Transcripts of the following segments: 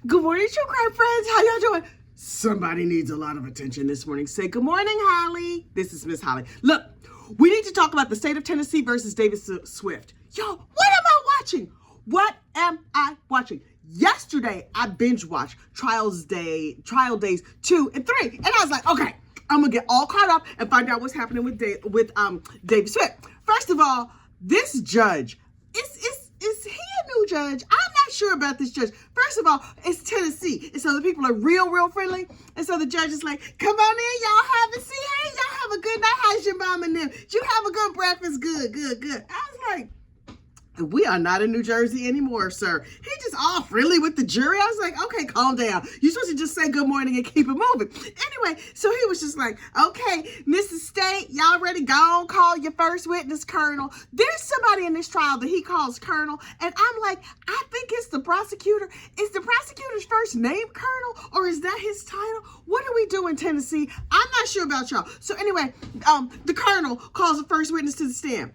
Good morning, true crime friends. How y'all doing? Somebody needs a lot of attention this morning. Say good morning, Holly. This is Miss Holly. Look, we need to talk about the state of Tennessee versus Davis Swift. Yo, what am I watching? What am I watching? Yesterday, I binge watched Trial Days 2 and 3, and I was like, okay, I'm gonna get all caught up and find out what's happening with Davis Swift. First of all, this judge is he a new judge? I'm not sure about this judge. First of all, it's Tennessee, and so the people are real friendly, and so the judge is like, come on in, y'all have a seat. Hey, y'all have a good night. How's your mom and them? Did you have a good breakfast? Good. I was like, we are not in New Jersey anymore, sir. He just all friendly with the jury. I was like, okay, calm down. You're supposed to just say good morning and keep it moving. Anyway, so he was just like, okay, Mrs. State, y'all ready? Go on, call your first witness, Colonel. There's somebody in this trial that he calls Colonel, and I'm like, I think it's the prosecutor. Is the prosecutor's first name Colonel, or is that his title? What do we do in Tennessee? I'm not sure about y'all. So anyway, the Colonel calls the first witness to the stand.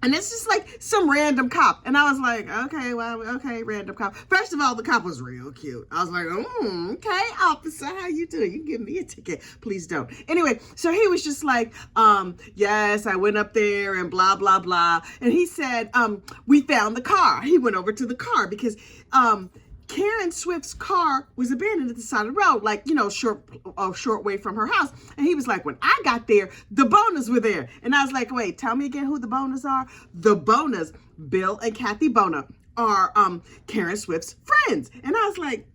And it's just like some random cop. And I was like, okay, random cop. First of all, the cop was real cute. I was like, okay, officer, how you doing? You can give me a ticket. Please don't. Anyway, so he was just like, yes, I went up there and blah, blah, blah. And he said, we found the car. He went over to the car because Karen Swift's car was abandoned at the side of the road, like, short way from her house. And he was like, when I got there, the Boners were there. And I was like, wait, tell me again who the Boners are? The Boners, Bill and Kathy Bona, are Karen Swift's friends. And I was like,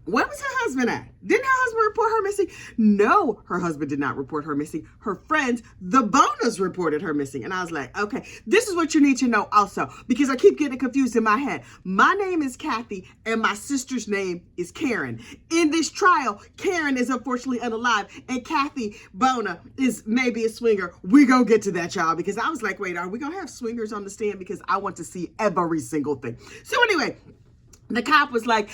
where was her husband at? Didn't her husband report her missing? No, her husband did not report her missing. Her friends, the Boners, reported her missing. And I was like, okay, this is what you need to know also, because I keep getting confused in my head. My name is Kathy, and my sister's name is Karen. In this trial, Karen is unfortunately unalive, and Kathy Bona is maybe a swinger. We gonna get to that, y'all, because I was like, wait, are we gonna have swingers on the stand? Because I want to see every single thing. So anyway, the cop was like,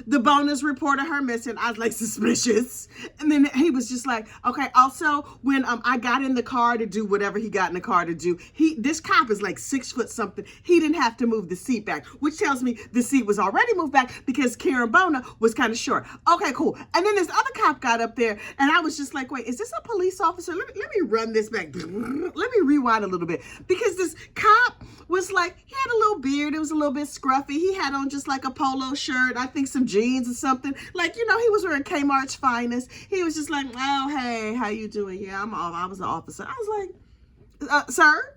the Boners reported her missing. I was like, suspicious. And then he was just like, okay, also, when I got in the car to do whatever he got in the car to do, this cop is like 6 foot something. He didn't have to move the seat back, which tells me the seat was already moved back because Karen Bona was kind of short. Okay, cool. And then this other cop got up there, and I was just like, wait, is this a police officer? Let me run this back. Let me rewind a little bit, because this cop was like, he had a little beard. It was a little bit scruffy. He had on just like a polo shirt, I think some jeans or something. Like, he was wearing Kmart's finest. He was just like, oh, hey, how you doing? Yeah, I was an officer. I was like, sir,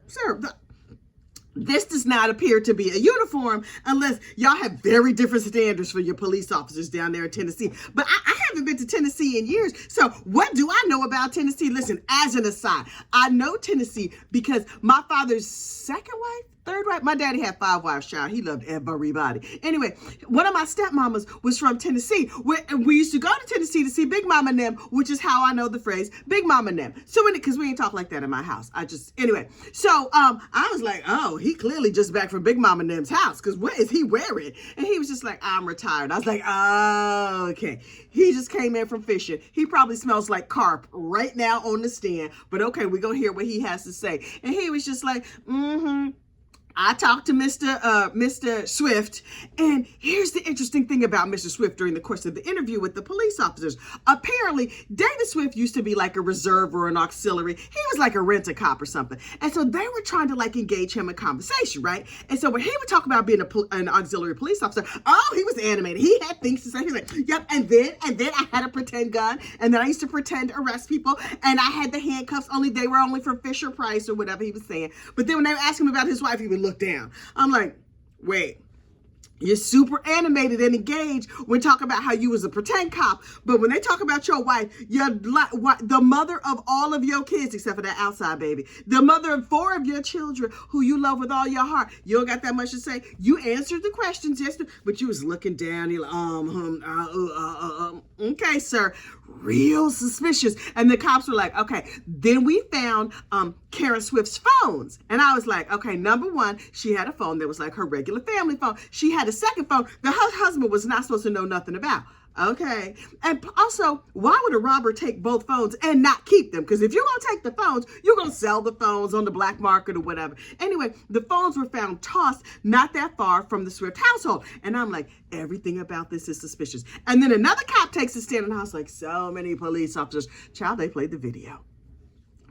this does not appear to be a uniform unless y'all have very different standards for your police officers down there in Tennessee. But I haven't been to Tennessee in years. So what do I know about Tennessee? Listen, as an aside, I know Tennessee because my father's second wife, third wife, my daddy had 5 wives, child. He loved everybody. Anyway, one of my stepmamas was from Tennessee. We used to go to Tennessee to see Big Mama and them, which is how I know the phrase Big Mama and them. So because we ain't talk like that in my house. So I was like, oh, he clearly just back from Big Mama and them's house, because what is he wearing? And he was just like, I'm retired. I was like, oh, okay. He just came in from fishing. He probably smells like carp right now on the stand, but okay, we're gonna hear what he has to say. And he was just like, I talked to Mr. Swift, and here's the interesting thing about Mr. Swift during the course of the interview with the police officers. Apparently, Davis Swift used to be like a reserve or an auxiliary. He was like a rent-a-cop or something. And so they were trying to like engage him in conversation, right? And so when he would talk about being an auxiliary police officer, oh, he was animated. He had things to say. He was like, yep, and then I had a pretend gun, and then I used to pretend to arrest people, and I had the handcuffs, they were only from Fisher Price or whatever he was saying. But then when they were asking him about his wife, he would look down. I'm like, wait, you're super animated and engaged when talking about how you was a pretend cop, but when they talk about your wife, you're like the mother of all of your kids, except for that outside baby, the mother of 4 of your children who you love with all your heart. You don't got that much to say. You answered the questions yesterday, but you was looking down. You're like, okay, sir. Real suspicious. And the cops were like, okay. Then we found Karen Swift's phones. And I was like, okay, number one, she had a phone that was like her regular family phone. She had a second phone that her husband was not supposed to know nothing about. Okay. And also, why would a robber take both phones and not keep them? Because if you're going to take the phones, you're going to sell the phones on the black market or whatever. Anyway, the phones were found tossed not that far from the Swift household. And I'm like, everything about this is suspicious. And then another cop takes a stand in the house like so many police officers. Child, they played the video.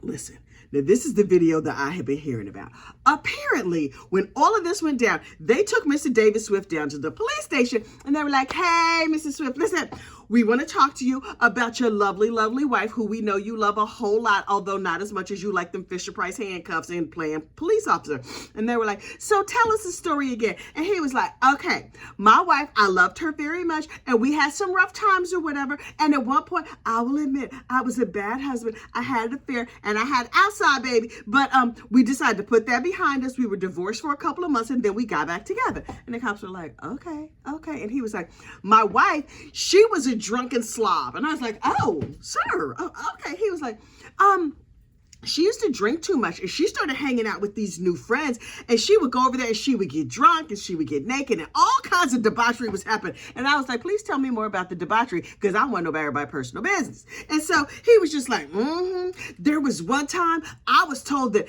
Listen, now this is the video that I have been hearing about. Apparently, when all of this went down, they took Mr. David Swift down to the police station and they were like, hey, Mr. Swift, listen, we want to talk to you about your lovely, lovely wife, who we know you love a whole lot, although not as much as you like them Fisher-Price handcuffs and playing police officer. And they were like, so tell us the story again. And he was like, okay, my wife, I loved her very much, and we had some rough times or whatever. And at one point, I will admit, I was a bad husband. I had an affair, and I had outside baby, but we decided to put that behind us. We were divorced for a couple of months, and then we got back together. And the cops were like, okay. And he was like, my wife, she was a drunken slob. And I was like, oh, sir, okay. He was like, she used to drink too much, and she started hanging out with these new friends, and she would go over there and she would get drunk and she would get naked, and all kinds of debauchery was happening. And I was like, please tell me more about the debauchery, because I want to know about personal business. And so he was just like, There was one time I was told that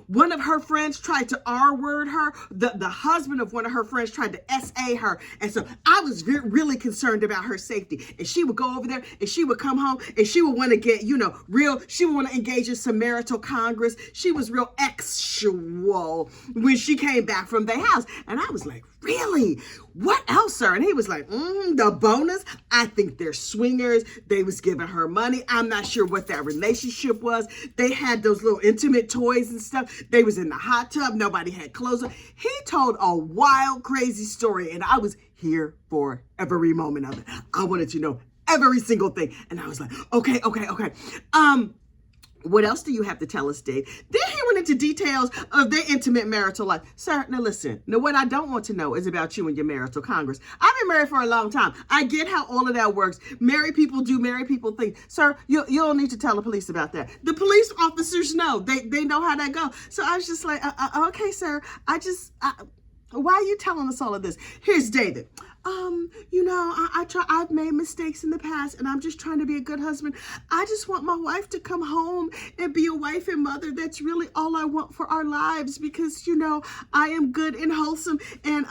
one of her friends tried to R-word her. The husband of one of her friends tried to SA her. And so I was really concerned about her safety. And she would go over there and she would come home and she would want to get, she would want to engage in some marital congress. She was real sexual when she came back from their house. And I was like, really? What else, sir? And he was like, the bonus, I think they're swingers. They was giving her money. I'm not sure what that relationship was. They had those little intimate toys and stuff. They was in the hot tub. Nobody had clothes on. He told a wild, crazy story, and I was here for every moment of it. I wanted to know every single thing. And I was like, okay. What else do you have to tell us, Dave? Then he went into details of their intimate marital life. Sir, now listen. Now, what I don't want to know is about you and your marital congress. I've been married for a long time. I get how all of that works. Married people do married people things. Sir, you don't need to tell the police about that. The police officers know. They know how that goes. So I was just like, okay, sir. Why are you telling us all of this? Here's David. I've made mistakes in the past, and I'm just trying to be a good husband. I just want my wife to come home and be a wife and mother. That's really all I want for our lives, because, I am good and wholesome. And,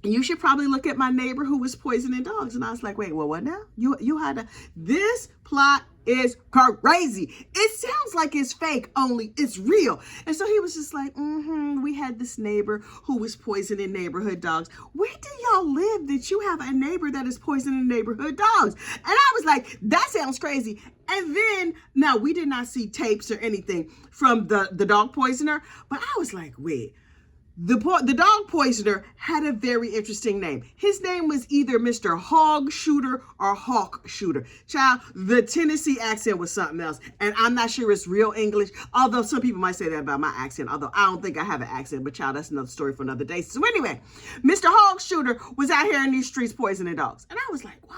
you should probably look at my neighbor who was poisoning dogs. And I was like, wait, well, what now? You had this plot is crazy. It sounds like it's fake, only it's real. And so he was just like, we had this neighbor who was poisoning neighborhood dogs. Where do y'all live that you have a neighbor that is poisoning neighborhood dogs? And I was like, that sounds crazy. And then, now we did not see tapes or anything from the dog poisoner, but I was like, wait. The dog poisoner had a very interesting name. His name was either Mr. Hog Shooter or Hawk Shooter. Child, the Tennessee accent was something else. And I'm not sure it's real English, although some people might say that about my accent, although I don't think I have an accent, but child, that's another story for another day. So anyway, Mr. Hog Shooter was out here in these streets poisoning dogs. And I was like, what?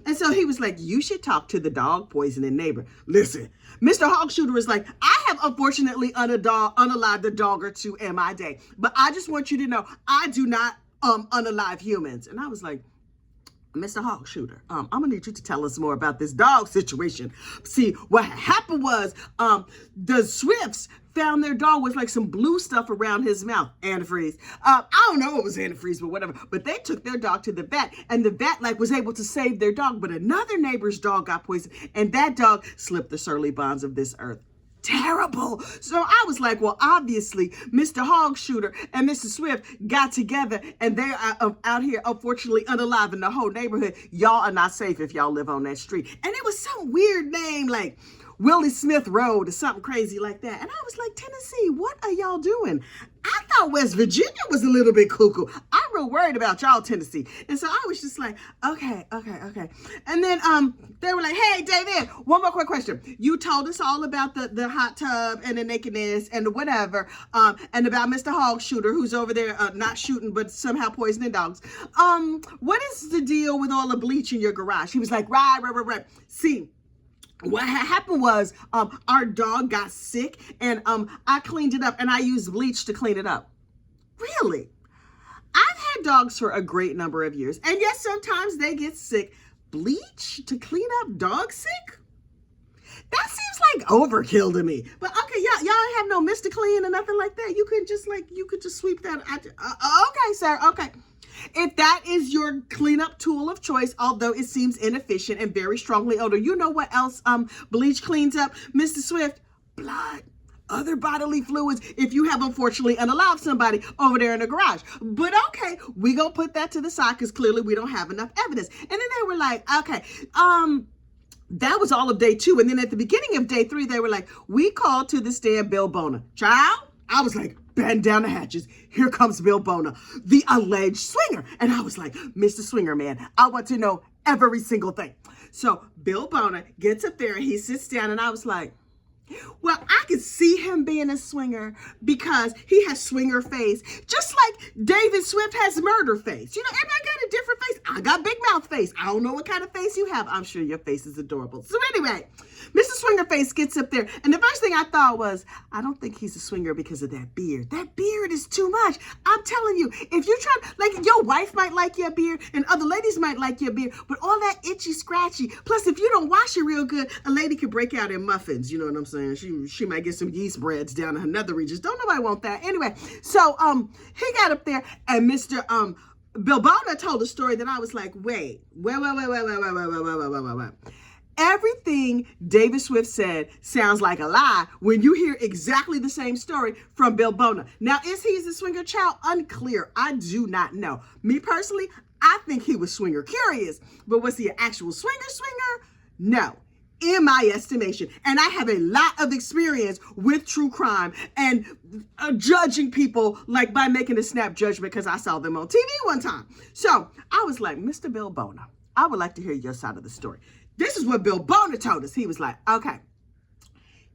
And so he was like, you should talk to the dog poisoning neighbor. Listen, Mr. Hog Shooter was like, I have unfortunately unalived a dog or two in my day, but I just want you to know, I do not unalive humans. And I was like, Mr. Hog Shooter, I'm gonna need you to tell us more about this dog situation. See, what happened was the Swifts found their dog with like some blue stuff around his mouth, antifreeze. I don't know what was antifreeze, but whatever. But they took their dog to the vet, and the vet was able to save their dog, but another neighbor's dog got poisoned, and that dog slipped the surly bonds of this earth. Terrible. So I was like, well, obviously, Mr. Hog Shooter and Mr. Swift got together, and they're out here, unfortunately, unaliving the whole neighborhood. Y'all are not safe if y'all live on that street. And it was some weird name like Willie Smith Road or something crazy like that. And I was like, Tennessee, what are y'all doing? I thought West Virginia was a little bit cuckoo. I'm real worried about y'all, Tennessee. And so I was just like, okay. And then they were like, hey, David, one more quick question. You told us all about the hot tub and the nakedness and the whatever, and about Mr. Hog Shooter, who's over there not shooting but somehow poisoning dogs. What is the deal with all the bleach in your garage? He was like, right. See, what happened was our dog got sick, and I cleaned it up, and I used bleach to clean it up. Really? I've had dogs for a great number of years. And yes, sometimes they get sick. Bleach to clean up dog sick? That seems like overkill to me. But okay, y'all have no Mr. Clean or nothing like that. You could just sweep that. Okay, sir. Okay. If that is your cleanup tool of choice, although it seems inefficient and very strongly odor, you know what else bleach cleans up, Mr. Swift? Blood. Other bodily fluids if you have unfortunately unalived somebody over there in the garage. But okay, we gonna put that to the side because clearly we don't have enough evidence. And then they were like, okay, that was all of day 2. And then at the beginning of day 3, they were like, we called to the stand Bill Bona. Child, I was like, bend down the hatches. Here comes Bill Bona, the alleged swinger. And I was like, Mr. Swinger Man, I want to know every single thing. So Bill Bona gets up there and he sits down and I was like, well, I could see him being a swinger because he has swinger face, just like David Swift has murder face. You know, everybody got a different face. I got big mouth face. I don't know what kind of face you have. I'm sure your face is adorable. So anyway, Mr. Swinger Face gets up there, and the first thing I thought was, I don't think he's a swinger because of that beard. That beard is too much. I'm telling you, if you try, like, your wife might like your beard, and other ladies might like your beard, but all that itchy, scratchy, plus if you don't wash it real good, a lady could break out in muffins, you know what I'm saying? She might get some yeast breads down in her nether regions. Don't nobody want that. Anyway, so he got up there, and Mr. Bill Bona told a story that I was like, wait. Everything David Swift said sounds like a lie when you hear exactly the same story from Bill Bona. Now, is he a swinger child? Unclear. I do not know. Me personally, I think he was swinger curious, but was he an actual swinger? No, in my estimation. And I have a lot of experience with true crime and judging people like by making a snap judgment because I saw them on TV one time. So I was like, Mr. Bill Bona, I would like to hear your side of the story. This is what Bill Bona told us. He was like, okay,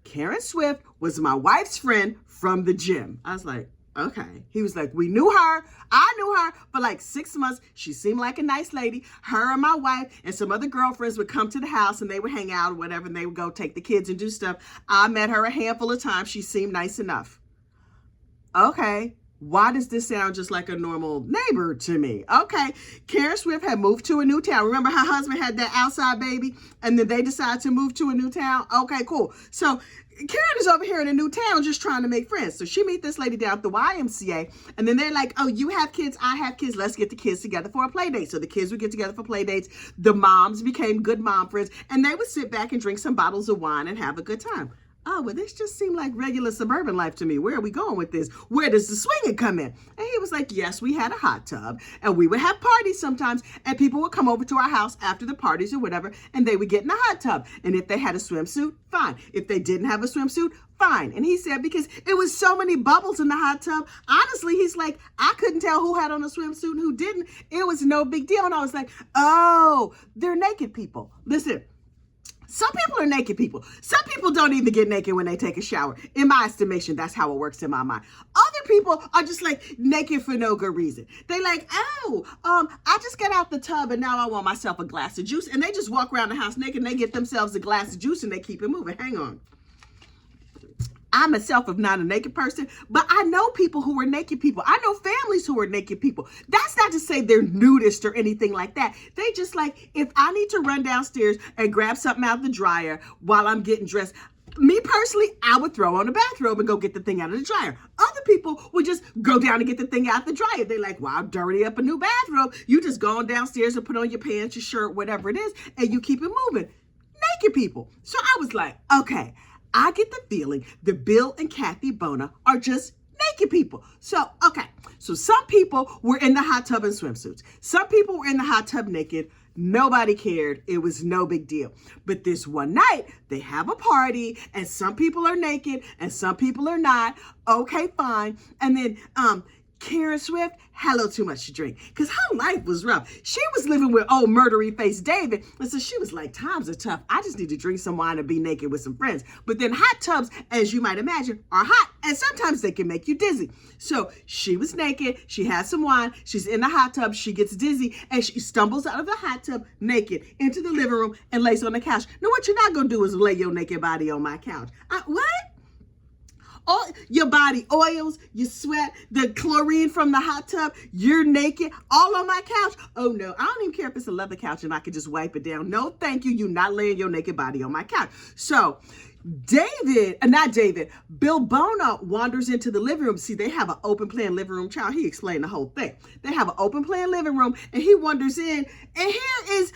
Karen Swift was my wife's friend from the gym. I was like, okay. He was like, we knew her. I knew her for like 6 months. She seemed like a nice lady. Her and my wife and some other girlfriends would come to the house and they would hang out or whatever, and they would go take the kids and do stuff. I met her a handful of times. She seemed nice enough. Okay. Why does this sound just like a normal neighbor to me? Okay, Karen Swift had moved to a new town. Remember her husband had that outside baby and then they decided to move to a new town? Okay, cool. So Karen is over here in a new town just trying to make friends. So she meet this lady down at the YMCA and then they're like, oh, you have kids, I have kids. Let's get the kids together for a play date. So the kids would get together for play dates. The moms became good mom friends and they would sit back and drink some bottles of wine and have a good time. Oh, well, this just seemed like regular suburban life to me. Where are we going with this? Where does the swinging come in? And he was like, yes, we had a hot tub and we would have parties sometimes and people would come over to our house after the parties or whatever and they would get in the hot tub. And if they had a swimsuit, fine. If they didn't have a swimsuit, fine. And he said, because it was so many bubbles in the hot tub, honestly, he's like, I couldn't tell who had on a swimsuit and who didn't. It was no big deal. And I was like, oh, they're naked people. Listen. Some people are naked people. Some people don't even get naked when they take a shower. In my estimation, that's how it works in my mind. Other people are just like naked for no good reason. They like, oh, I just got out the tub and now I want myself a glass of juice. And they just walk around the house naked and they get themselves a glass of juice and they keep it moving. Hang on. I myself am not a naked person, but I know people who are naked people. I know families who are naked people. That's not to say they're nudist or anything like that. They just like, if I need to run downstairs and grab something out of the dryer while I'm getting dressed, me personally, I would throw on a bathrobe and go get the thing out of the dryer. Other people would just go down and get the thing out of the dryer. They're like, well, I'll dirty up a new bathrobe. You just go on downstairs and put on your pants, your shirt, whatever it is, and you keep it moving. Naked people. So I was like, okay, I get the feeling that Bill and Kathy Bona are just naked people. So, okay. So some people were in the hot tub in swimsuits. Some people were in the hot tub naked. Nobody cared. It was no big deal. But this one night, they have a party and some people are naked and some people are not. Okay, fine. And then, Karen Swift had a little too much to drink because her life was rough. She was living with old murdery face David. And so she was like, times are tough. I just need to drink some wine and be naked with some friends. But then hot tubs, as you might imagine, are hot. And sometimes they can make you dizzy. So she was naked. She had some wine. She's in the hot tub. She gets dizzy and she stumbles out of the hot tub naked into the living room and lays on the couch. Now, what you're not going to do is lay your naked body on my couch. What? all your body oils, you sweat, the chlorine from the hot tub, you're naked, all on my couch. Oh no, I don't even care if it's a leather couch and I can just wipe it down. No, thank you. You're not laying your naked body on my couch. So Bill Bona wanders into the living room. See, they have an open plan living room. Child, he explained the whole thing. They have an open plan living room, and he wanders in, and here is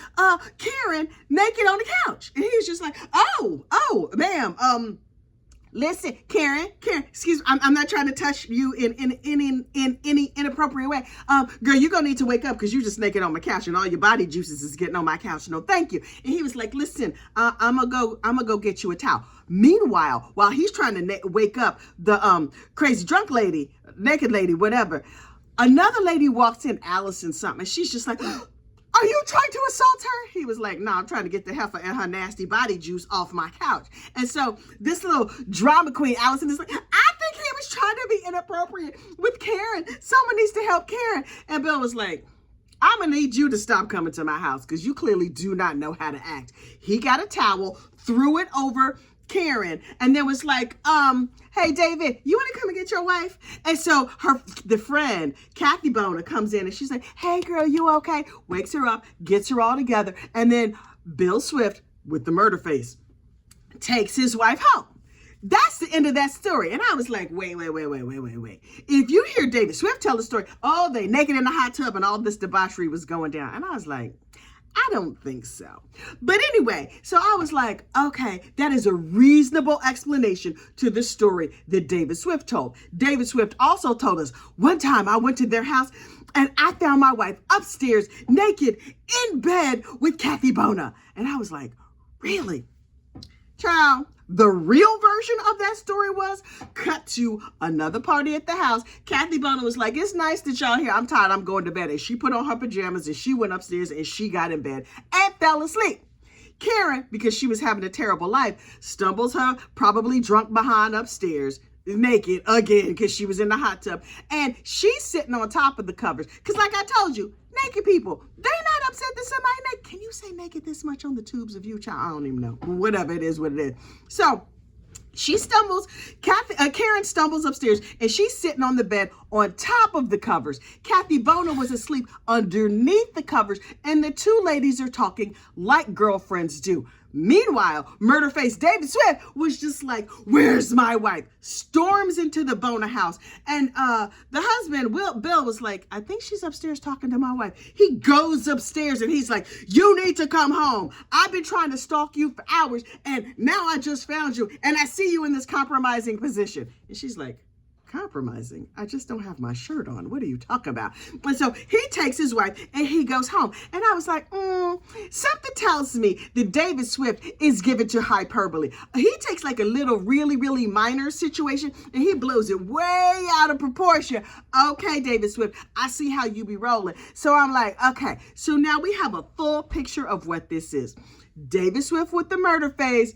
Karen naked on the couch. And he's just like, oh, ma'am, listen, Karen, excuse me, I'm not trying to touch you in any inappropriate way. Girl, you're gonna need to wake up because you're just naked on my couch and all your body juices is getting on my couch. No, thank you. And he was like, listen, I'm gonna go get you a towel. Meanwhile, while he's trying to wake up the crazy drunk lady, naked lady, whatever, another lady walks in, Allison something, and she's just like, are you trying to assault her? He was like, no, I'm trying to get the heifer and her nasty body juice off my couch. And so this little drama queen, Allison, is like, I think he was trying to be inappropriate with Karen. Someone needs to help Karen. And Bill was like, I'm going to need you to stop coming to my house because you clearly do not know how to act. He got a towel, threw it over Karen, and then was like, hey, David, you want to come and get your wife? And so the friend, Kathy Bona, comes in and she's like, hey, girl, you okay? Wakes her up, gets her all together. And then Bill Swift, with the murder face, takes his wife home. That's the end of that story. And I was like, wait. If you hear David Swift tell the story, oh, they naked in the hot tub and all this debauchery was going down. And I was like, I don't think so. But anyway, so I was like, okay, that is a reasonable explanation to the story that David Swift told. David Swift also told us, one time I went to their house and I found my wife upstairs naked in bed with Kathy Bona. And I was like, really? Child, the real version of that story was cut to another party at the house. Kathy Bona was like, it's nice that y'all here. I'm tired. I'm going to bed. And she put on her pajamas and she went upstairs and she got in bed and fell asleep. Karen, because she was having a terrible life, stumbles her probably drunk behind upstairs, naked again because she was in the hot tub. And she's sitting on top of the covers. Because like I told you, naked people, they're not upset that somebody naked. Can you say naked this much on the tubes of you, child? I don't even know. Whatever it is, what it is. So she stumbles, Karen stumbles upstairs and she's sitting on the bed on top of the covers. Kathy Bona was asleep underneath the covers and the two ladies are talking like girlfriends do. Meanwhile, murder-faced David Swift was just like, where's my wife? Storms into the Bona house. And the husband, Bill, was like, I think she's upstairs talking to my wife. He goes upstairs and he's like, you need to come home. I've been trying to stalk you for hours and now I just found you and I see you in this compromising position. And she's like, compromising? I just don't have my shirt on. What are you talking about? And so he takes his wife and he goes home. And I was like, something tells me that David Swift is given to hyperbole. He takes like a little really minor situation and he blows it way out of proportion. Okay, David Swift, I see how you be rolling. So I'm like, okay, so now we have a full picture of what this is. David Swift with the murder phase,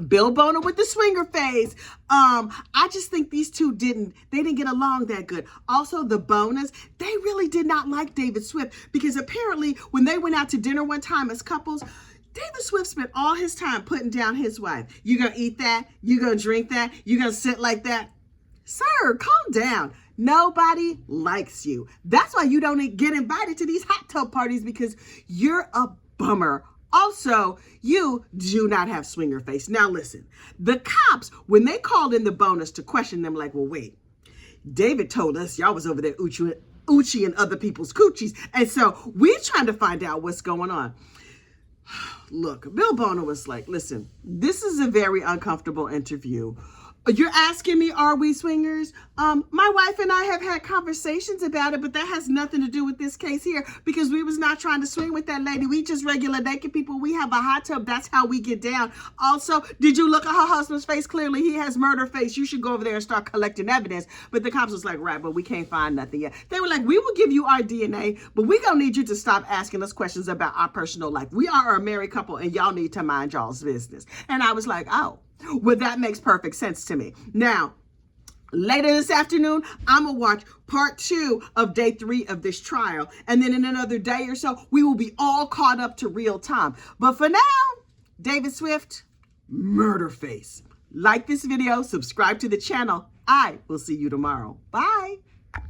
Bill Bona with the swinger phase. I just think these two didn't get along that good. Also, the Bonas, they really did not like David Swift because apparently when they went out to dinner one time as couples, David Swift spent all his time putting down his wife. You gonna eat that? You gonna drink that? You gonna sit like that? Sir, calm down. Nobody likes you. That's why you don't get invited to these hot tub parties because you're a bummer. Also, you do not have swinger face. Now listen, the cops, when they called in the Bonas to question them, like, well, wait, David told us y'all was over there Uchi and other people's coochies. And so we're trying to find out what's going on. Look, Bill Bona was like, listen, this is a very uncomfortable interview. You're asking me, are we swingers? My wife and I have had conversations about it, but that has nothing to do with this case here because we was not trying to swing with that lady. We just regular naked people. We have a hot tub. That's how we get down. Also, did you look at her husband's face? Clearly, he has murder face. You should go over there and start collecting evidence. But the cops was like, right, but we can't find nothing yet. They were like, we will give you our DNA, but we gonna need you to stop asking us questions about our personal life. We are a married couple and y'all need to mind y'all's business. And I was like, oh. Well, that makes perfect sense to me. Now, later this afternoon, I'm going to watch part 2 of day 3 of this trial. And then in another day or so, we will be all caught up to real time. But for now, David Swift, murder face. Like this video, subscribe to the channel. I will see you tomorrow. Bye.